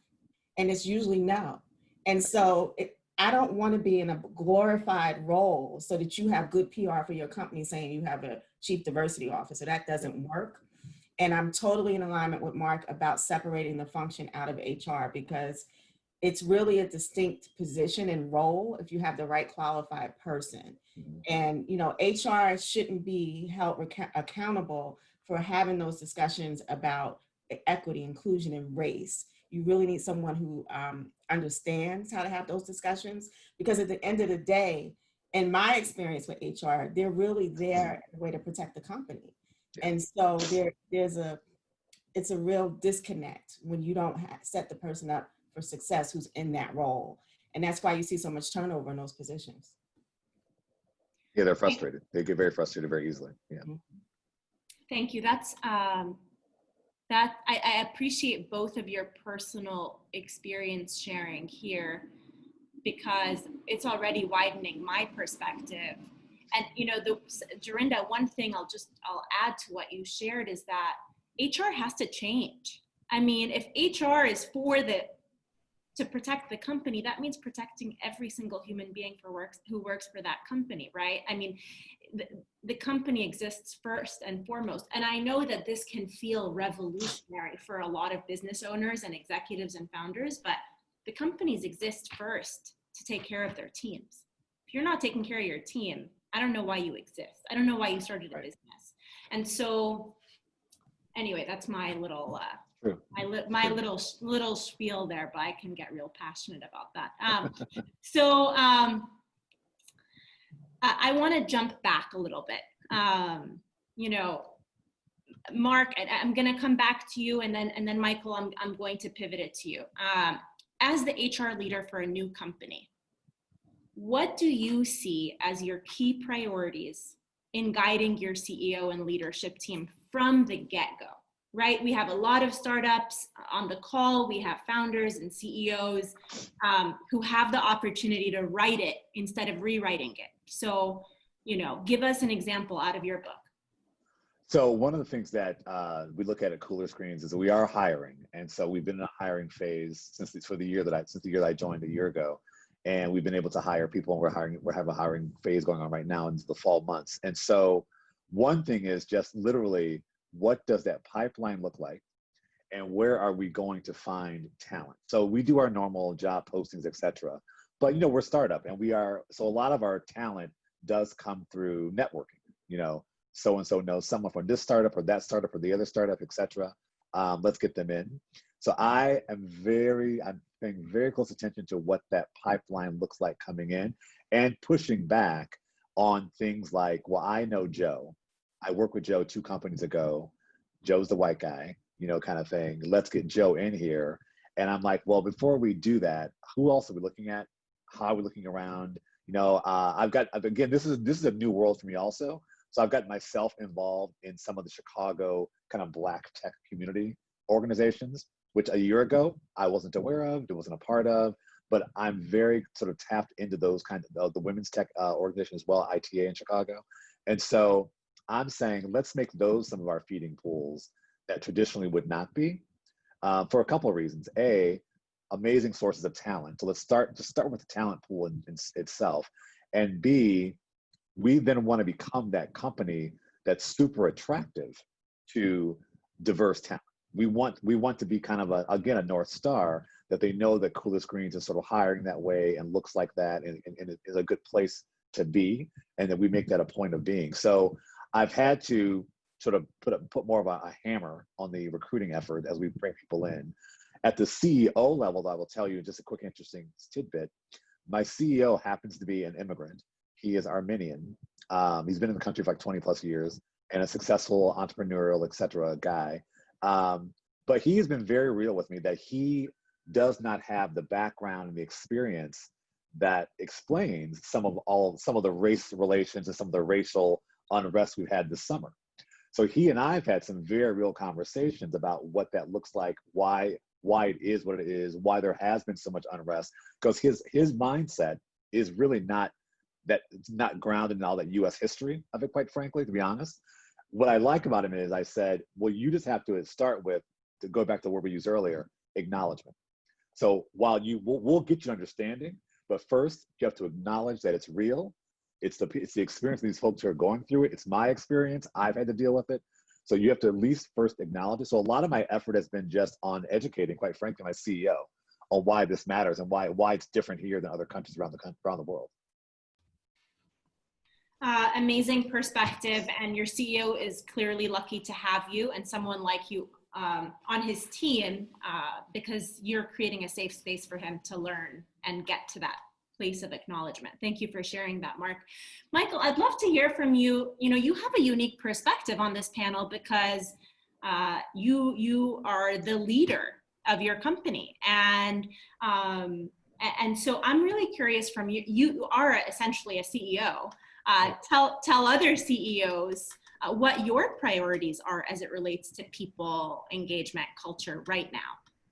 And it's usually no. And so I don't want to be in a glorified role so that you have good PR for your company saying you have a chief diversity officer. That doesn't work. And I'm totally in alignment with Mark about separating the function out of HR, because it's really a distinct position and role if you have the right qualified person. And, you know, HR shouldn't be held accountable for having those discussions about equity, inclusion, and race. You really need someone who understands how to have those discussions, because at the end of the day, in my experience with HR, they're really there as a way to protect the company. And so it's a real disconnect when you don't set the person up for success who's in that role. And that's why you see so much turnover in those positions. Yeah, they're frustrated. They get very frustrated very easily. Yeah. Thank you. That's I appreciate both of your personal experience sharing here, because it's already widening my perspective. And you know, Dorinda, one thing I'll add to what you shared is that HR has to change. I mean, if HR is to protect the company, that means protecting every single human being who works for that company, right? I mean, the company exists first and foremost. And I know that this can feel revolutionary for a lot of business owners and executives and founders, but the companies exist first to take care of their teams. If you're not taking care of your team, I don't know why you exist. I don't know why you started a business. And so anyway, that's my little little spiel there, but I can get real passionate about that. I want to jump back a little bit. You know, Mark, I'm going to come back to you, and then Michael, I'm going to pivot it to you. As the HR leader for a new company, what do you see as your key priorities in guiding your CEO and leadership team from the get-go? Right? We have a lot of startups on the call. We have founders and CEOs who have the opportunity to write it instead of rewriting it. So, you know, give us an example out of your book. So one of the things that we look at Cooler Screens is that we are hiring. And so we've been in a hiring phase since the year that I joined a year ago. And we've been able to hire people, and we have a hiring phase going on right now into the fall months. And so one thing is just literally, what does that pipeline look like, and where are we going to find talent? So we do our normal job postings, etc. But you know, we're a startup, and so a lot of our talent does come through networking. You know, so and so knows someone from this startup or that startup or the other startup, etc. Let's get them in. So I'm paying very close attention to what that pipeline looks like coming in, and pushing back on things like, well, I know Joe. I worked with Joe 2 companies ago. Joe's the white guy, you know, kind of thing. Let's get Joe in here. And I'm like, well, before we do that, who else are we looking at? How are we looking around? You know, again, this is a new world for me also. So I've got myself involved in some of the Chicago kind of Black tech community organizations, which a year ago I wasn't aware of, wasn't a part of, but I'm very sort of tapped into those kinds of the women's tech organization as well, ITA in Chicago. And so I'm saying, let's make those some of our feeding pools that traditionally would not be, for a couple of reasons. A, amazing sources of talent. So let's start with the talent pool in itself. And B, we then want to become that company that's super attractive to diverse talent. We want to be kind of a North Star, that they know that Cooler Screens is sort of hiring that way and looks like that, and is a good place to be, and that we make that a point of being. So I've had to sort of put more of a hammer on the recruiting effort as we bring people in. At the CEO level, I will tell you just a quick interesting tidbit. My CEO happens to be an immigrant. He is Armenian. He's been in the country for like 20 plus years, and a successful entrepreneurial, etc. guy. But he has been very real with me that he does not have the background and the experience that explains some of the race relations and some of the racial unrest we've had this summer. So he and I have had some very real conversations about what that looks like, why it is what it is, why there has been so much unrest, because his mindset is really not grounded in all that US history of it, quite frankly, to be honest. What I like about him is, I said, well, you just have to start with, to go back to the word we used earlier, acknowledgement. So while we'll get you understanding, But first, you have to acknowledge that it's real. It's the experience of these folks who are going through it. It's my experience. I've had to deal with it. So you have to at least first acknowledge it. So a lot of my effort has been just on educating, quite frankly, my CEO on why this matters and why it's different here than other countries around the world. Amazing perspective, and your CEO is clearly lucky to have you and someone like you on his team, because you're creating a safe space for him to learn and get to that place of acknowledgement. Thank you for sharing that, Mark. Michael, I'd love to hear from you. You know, you have a unique perspective on this panel because you are the leader of your company, and so I'm really curious from you. You are essentially a CEO. Tell other CEOs what your priorities are as it relates to people engagement culture right now.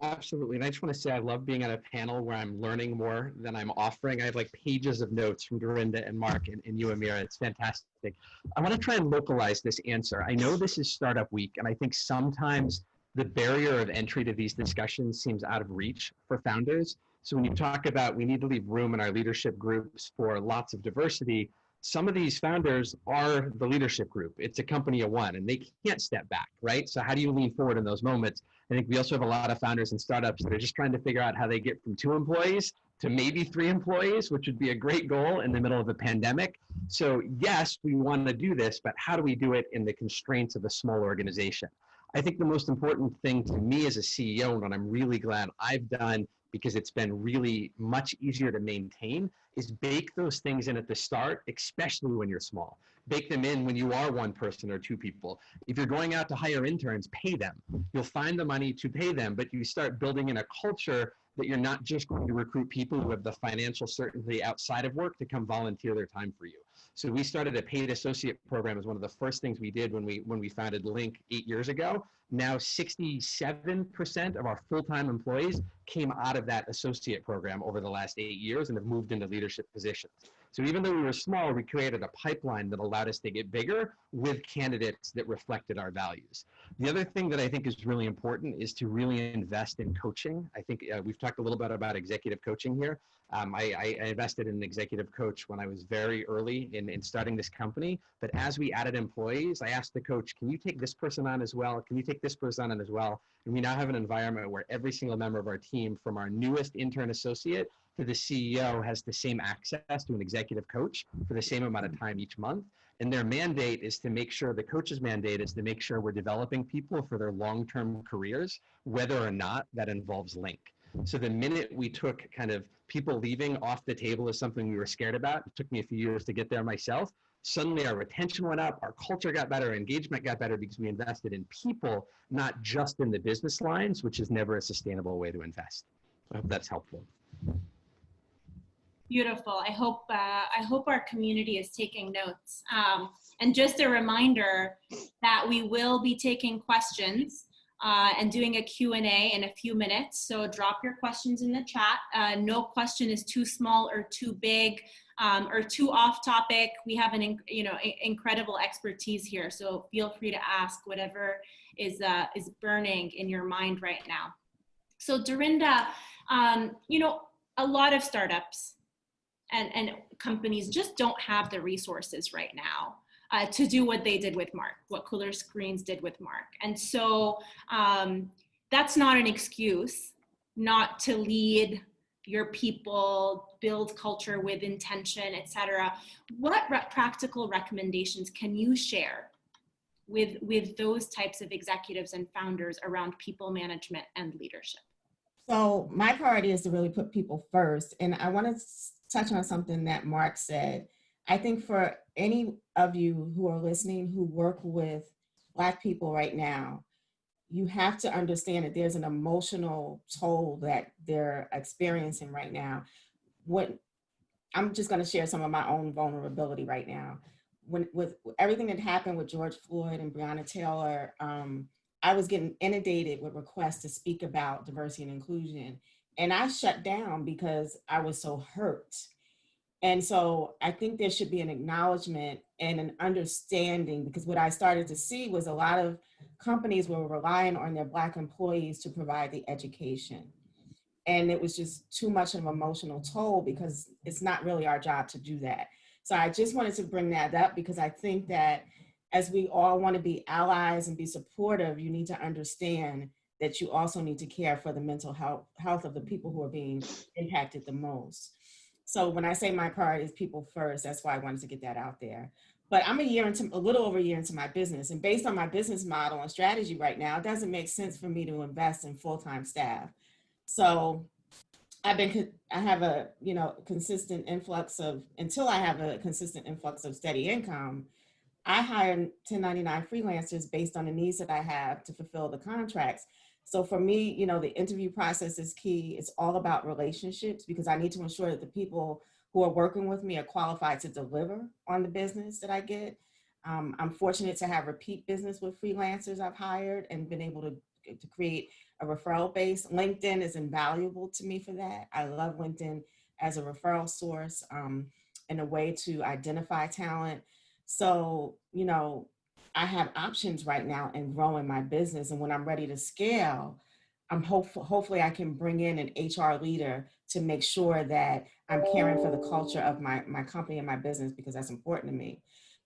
Absolutely. And I just want to say I love being at a panel where I'm learning more than I'm offering. I have like pages of notes from Dorinda and Mark and you, Amira. It's fantastic. I want to try and localize this answer. I know this is Startup Week, and I think sometimes the barrier of entry to these discussions seems out of reach for founders. So when you talk about we need to leave room in our leadership groups for lots of diversity, some of these founders are the leadership group. It's a company of one, and they can't step back, right? So how do you lean forward in those moments? I think we also have a lot of founders and startups that are just trying to figure out how they get from 2 employees to maybe 3 employees, which would be a great goal in the middle of a pandemic. So yes, we want to do this, but how do we do it in the constraints of a small organization? I think the most important thing to me as a CEO, and what I'm really glad I've done, because it's been really much easier to maintain, is bake those things in at the start, especially when you're small. Bake them in when you are 1 person or 2 people. If you're going out to hire interns, pay them. You'll find the money to pay them, but you start building in a culture that you're not just going to recruit people who have the financial certainty outside of work to come volunteer their time for you. So we started a paid associate program as one of the first things we did when we founded Link 8 years ago. Now 67% of our full-time employees came out of that associate program over the last 8 years and have moved into leadership positions. So even though we were small, we created a pipeline that allowed us to get bigger with candidates that reflected our values. The other thing that I think is really important is to really invest in coaching. I think we've talked a little bit about executive coaching here. I invested in an executive coach when I was very early in starting this company. But as we added employees, I asked the coach, can you take this person on as well? Can you take this person on as well? And we now have an environment where every single member of our team, from our newest intern associate to the CEO, has the same access to an executive coach for the same amount of time each month. And their mandate is to make sure, the coach's mandate is to make sure we're developing people for their long-term careers, whether or not that involves Link. So the minute we took kind of people leaving off the table as something we were scared about, it took me a few years to get there myself, suddenly our retention went up, our culture got better, engagement got better because we invested in people, not just in the business lines, which is never a sustainable way to invest. I hope that's helpful. Beautiful. I hope our community is taking notes. And just a reminder that we will be taking questions and doing a Q&A in a few minutes. So drop your questions in the chat. No question is too small or too big or too off topic. We have an incredible expertise here. So feel free to ask whatever is burning in your mind right now. So Dorinda, a lot of startups and companies just don't have the resources right now to do what they did with Mark, what Cooler Screens did with Mark. And so that's not an excuse not to lead your people, build culture with intention, etc. What practical recommendations can you share with those types of executives and founders around people management and leadership? So my priority is to really put people first. And I want to touch on something that Mark said. I think for any of you who are listening who work with Black people right now, you have to understand that there's an emotional toll that they're experiencing right now. I'm just going to share some of my own vulnerability right now. With everything that happened with George Floyd and Breonna Taylor, I was getting inundated with requests to speak about diversity and inclusion. And I shut down because I was so hurt. And so I think there should be an acknowledgement and an understanding, because what I started to see was a lot of companies were relying on their Black employees to provide the education. And it was just too much of an emotional toll because it's not really our job to do that. So I just wanted to bring that up because I think that as we all want to be allies and be supportive, you need to understand that you also need to care for the mental health of the people who are being impacted the most. So when I say my priority is people first, that's why I wanted to get that out there. But I'm a little over a year into my business, and based on my business model and strategy right now, it doesn't make sense for me to invest in full-time staff. So I have a, consistent influx of, until I have a consistent influx of steady income, I hire 1099 freelancers based on the needs that I have to fulfill the contracts. So for me, the interview process is key. It's all about relationships because I need to ensure that the people who are working with me are qualified to deliver on the business that I get. I'm fortunate to have repeat business with freelancers I've hired and been able to create a referral base. LinkedIn is invaluable to me for that. I love LinkedIn as a referral source and a way to identify talent. So, I have options right now in growing my business. And when I'm ready to scale, hopefully I can bring in an HR leader to make sure that I'm caring for the culture of my company and my business because that's important to me.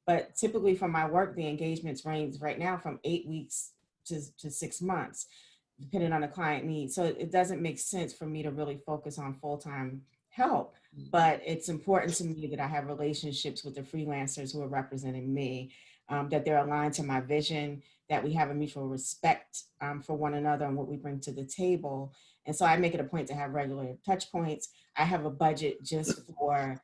But typically for my work, the engagements range right now from 8 weeks to 6 months, depending on the client needs. So it doesn't make sense for me to really focus on full-time help, but it's important to me that I have relationships with the freelancers who are representing me, that they're aligned to my vision, that we have a mutual respect for one another and what we bring to the table. And so I make it a point to have regular touch points. I have a budget just for,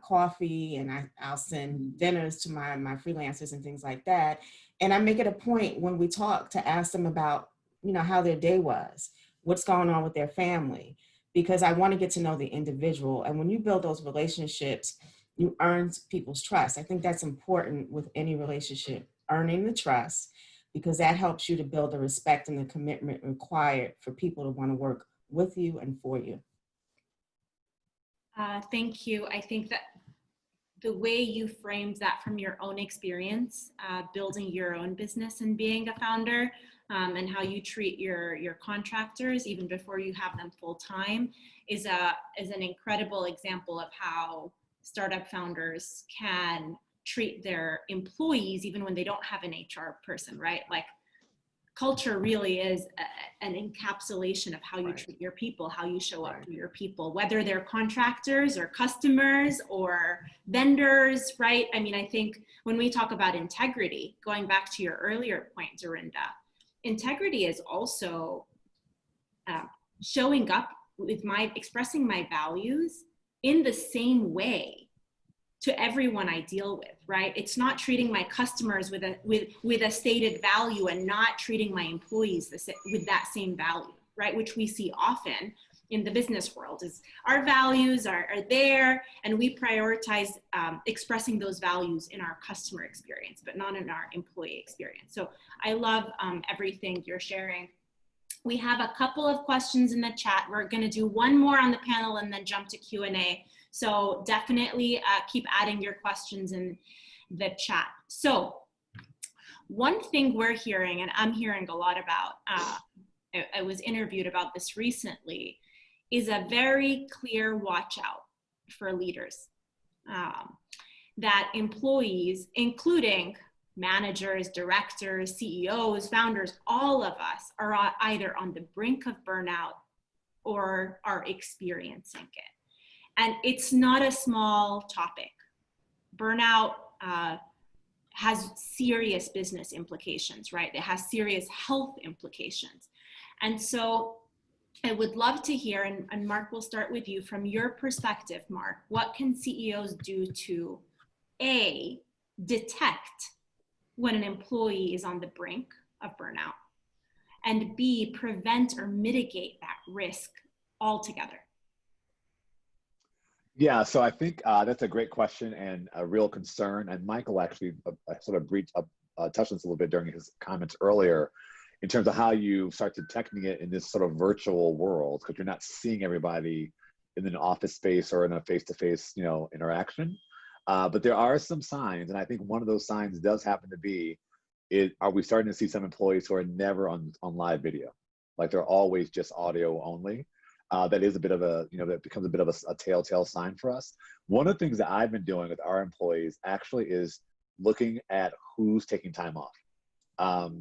coffee, and I'll send dinners to my freelancers and things like that. And I make it a point when we talk to ask them about, how their day was, what's going on with their family, because I want to get to know the individual. And when you build those relationships, you earn people's trust. I think that's important with any relationship, earning the trust, because that helps you to build the respect and the commitment required for people to want to work with you and for you. Thank you. I think that the way you framed that from your own experience, building your own business and being a founder, and how you treat your contractors even before you have them full time is an incredible example of how startup founders can treat their employees even when they don't have an HR person, right? Like culture really is an encapsulation of how you treat your people, how you show up for your people, whether they're contractors or customers or vendors, right? I mean, I think when we talk about integrity, going back to your earlier point, Dorinda, integrity is also showing up with expressing my values in the same way to everyone I deal with, right? It's not treating my customers with a stated value and not treating my employees with that same value, right? Which we see often in the business world is our values are there and we prioritize expressing those values in our customer experience, but not in our employee experience. So I love everything you're sharing. We have a couple of questions in the chat. We're gonna do one more on the panel and then jump to Q&A. So definitely keep adding your questions in the chat. So one thing we're hearing, and I'm hearing a lot about, I was interviewed about this recently, is a very clear watch out for leaders. That employees, including managers, directors, CEOs, founders, all of us are either on the brink of burnout or are experiencing it. And it's not a small topic. Burnout has serious business implications, right? It has serious health implications. And so I would love to hear, and Mark, we'll start with you. From your perspective, Mark, what can CEOs do to A, detect when an employee is on the brink of burnout, and B, prevent or mitigate that risk altogether? Yeah, so I think that's a great question and a real concern. And Michael actually sort of touched on this a little bit during his comments earlier in terms of how you start detecting it in this sort of virtual world, because you're not seeing everybody in an office space or in a face-to-face, interaction. But there are some signs, and I think one of those signs does happen to be, are we starting to see some employees who are never on live video? Like they're always just audio only. that is a bit of a, that becomes a bit of a telltale sign for us. One of the things that I've been doing with our employees actually is looking at who's taking time off.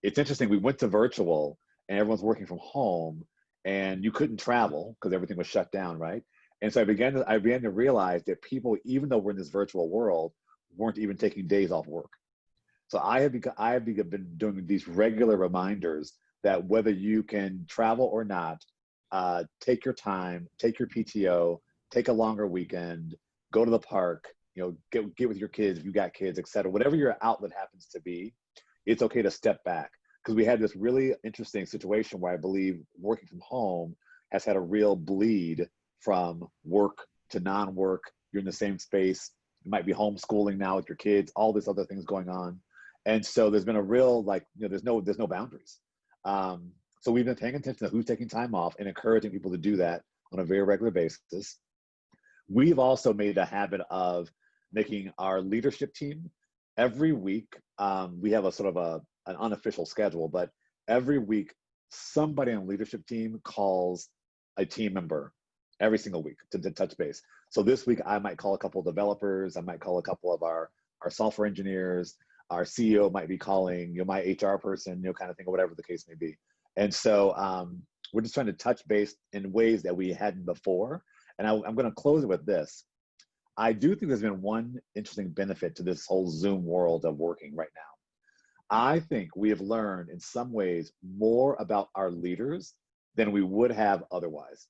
It's interesting, we went to virtual and everyone's working from home and you couldn't travel because everything was shut down, right? And so I began to realize that people, even though we're in this virtual world, weren't even taking days off work. So I have been doing these regular reminders that whether you can travel or not, take your time, take your PTO, take a longer weekend, go to the park, get with your kids if you got kids, et cetera. Whatever your outlet happens to be, it's okay to step back. Because we had this really interesting situation where I believe working from home has had a real bleed from work to non-work. You're in the same space. You might be homeschooling now with your kids, all these other things going on. And so there's been a real, there's no boundaries. So we've been paying attention to who's taking time off and encouraging people to do that on a very regular basis. We've also made a habit of making our leadership team every week. We have a sort of an unofficial schedule, but every week somebody on the leadership team calls a team member every single week to touch base. So this week I might call a couple of developers, I might call a couple of our software engineers, our CEO might be calling, my HR person, kind of thing, or whatever the case may be. And so we're just trying to touch base in ways that we hadn't before. And I'm going to close it with this. I do think there's been one interesting benefit to this whole Zoom world of working right now. I think we have learned in some ways more about our leaders than we would have otherwise.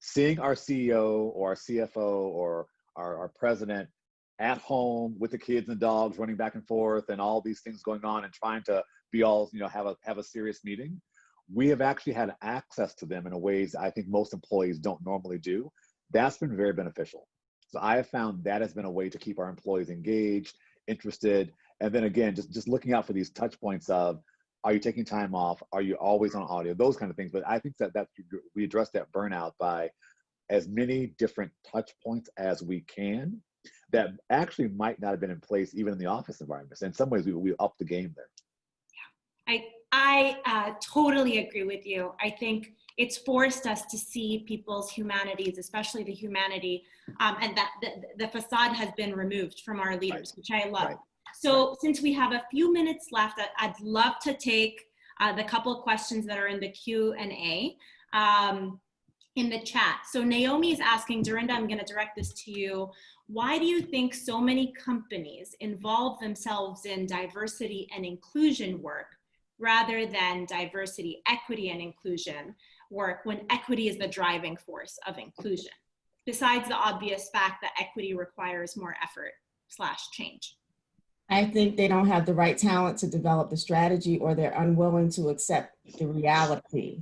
Seeing our CEO or our CFO or our president at home with the kids and dogs running back and forth and all these things going on and trying to be all, have a serious meeting, we have actually had access to them in ways I think most employees don't normally do. That's been very beneficial. So I have found that has been a way to keep our employees engaged, interested, and then again, just looking out for these touch points of, are you taking time off? Are you always on audio? Those kind of things. But I think that we address that burnout by as many different touch points as we can that actually might not have been in place even in the office environments. In some ways, we upped the game there. Yeah, I totally agree with you. I think it's forced us to see people's humanities, especially the humanity, and that the facade has been removed from our leaders, which I love. Right. So since we have a few minutes left, I'd love to take the couple of questions that are in the Q&A in the chat. So Naomi is asking, Dorinda, I'm going to direct this to you. Why do you think so many companies involve themselves in diversity and inclusion work rather than diversity, equity, and inclusion work when equity is the driving force of inclusion, besides the obvious fact that equity requires more effort/change? I think they don't have the right talent to develop the strategy, or they're unwilling to accept the reality.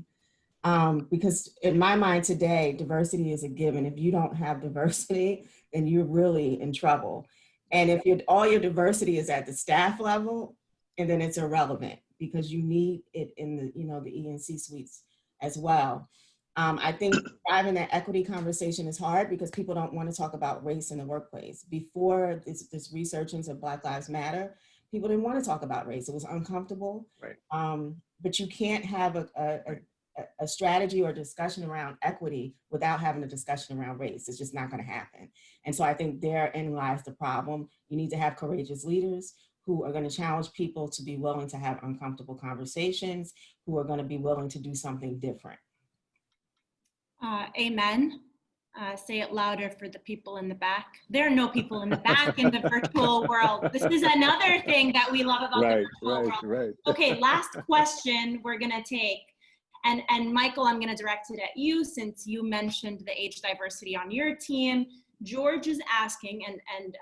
Because in my mind today, diversity is a given. If you don't have diversity, then you're really in trouble. And if all your diversity is at the staff level, and then it's irrelevant because you need it in the, the E&C suites as well. I think driving that equity conversation is hard because people don't want to talk about race in the workplace. Before this resurgence of Black Lives Matter, people didn't want to talk about race. It was uncomfortable. Right. But you can't have a strategy or discussion around equity without having a discussion around race. It's just not going to happen. And so I think therein lies the problem. You need to have courageous leaders who are going to challenge people to be willing to have uncomfortable conversations, who are going to be willing to do something different. Amen. Say it louder for the people in the back. There are no people in the back in the virtual world. This is another thing that we love about the virtual world. Right. Okay, last question we're gonna take. And Michael, I'm gonna direct it at you since you mentioned the age diversity on your team. George is asking, and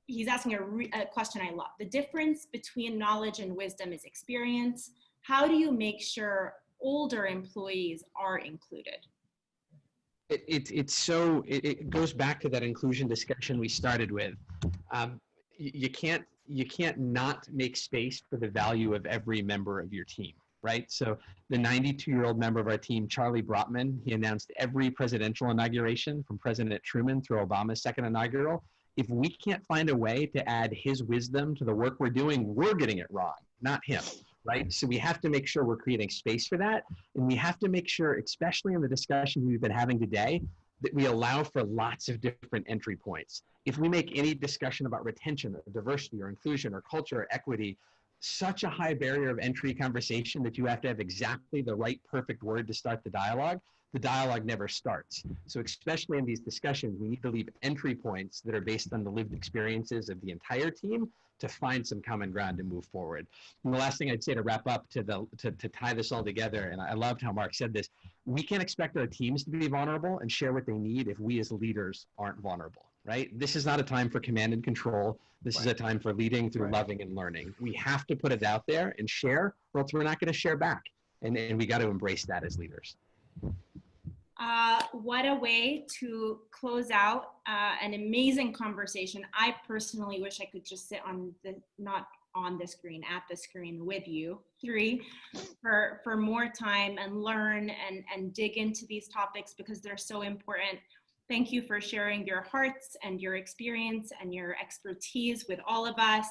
he's asking a question I love. The difference between knowledge and wisdom is experience. How do you make sure older employees are included? It goes back to that inclusion discussion we started with. You can't not make space for the value of every member of your team, right? So the 92-year-old member of our team, Charlie Brotman, he announced every presidential inauguration from President Truman through Obama's second inaugural. If we can't find a way to add his wisdom to the work we're doing, we're getting it wrong, not him. right? So we have to make sure we're creating space for that. And we have to make sure, especially in the discussion we've been having today, that we allow for lots of different entry points. If we make any discussion about retention or diversity or inclusion or culture or equity such a high barrier of entry conversation that you have to have exactly the right perfect word to start the dialogue never starts. So especially in these discussions, we need to leave entry points that are based on the lived experiences of the entire team to find some common ground to move forward. And the last thing I'd say to wrap up, to tie this all together, and I loved how Mark said this, we can't expect our teams to be vulnerable and share what they need if we as leaders aren't vulnerable, right? This is not a time for command and control. This is a time for leading through loving and learning. We have to put it out there and share, or else we're not going to share back. And we got to embrace that as leaders. What a way to close out an amazing conversation. I personally wish I could just sit on not on the screen, at the screen with you three for more time and learn and dig into these topics because they're so important. Thank you for sharing your hearts and your experience and your expertise with all of us.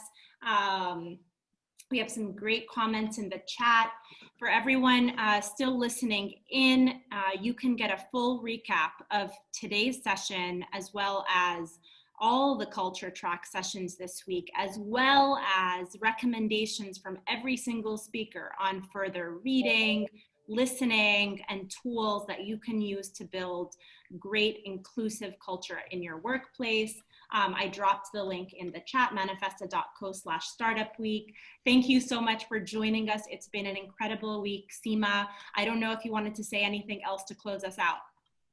We have some great comments in the chat. For everyone still listening in, you can get a full recap of today's session as well as all the culture track sessions this week, as well as recommendations from every single speaker on further reading, listening, and tools that you can use to build great inclusive culture in your workplace. I dropped the link in the chat, manifesta.co/startup week. Thank you so much for joining us. It's been an incredible week. Seema, I don't know if you wanted to say anything else to close us out.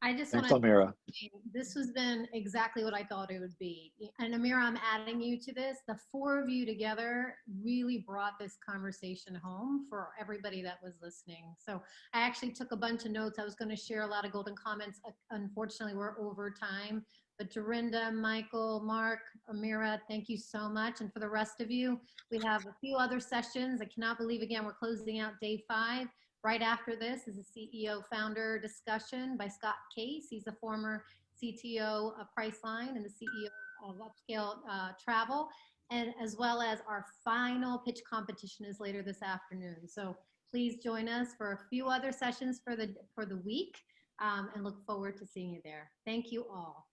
I just Thanks, want to Amira. This has been exactly what I thought it would be. And Amira, I'm adding you to this. The four of you together really brought this conversation home for everybody that was listening. So I actually took a bunch of notes. I was going to share a lot of golden comments. Unfortunately, we're over time. But Dorinda, Michael, Mark, Amira, thank you so much. And for the rest of you, we have a few other sessions. I cannot believe, again, we're closing out day 5. Right after this is a CEO founder discussion by Scott Case. He's a former CTO of Priceline and the CEO of Upscale Travel, and as well as our final pitch competition is later this afternoon. So please join us for a few other sessions for the week, and look forward to seeing you there. Thank you all.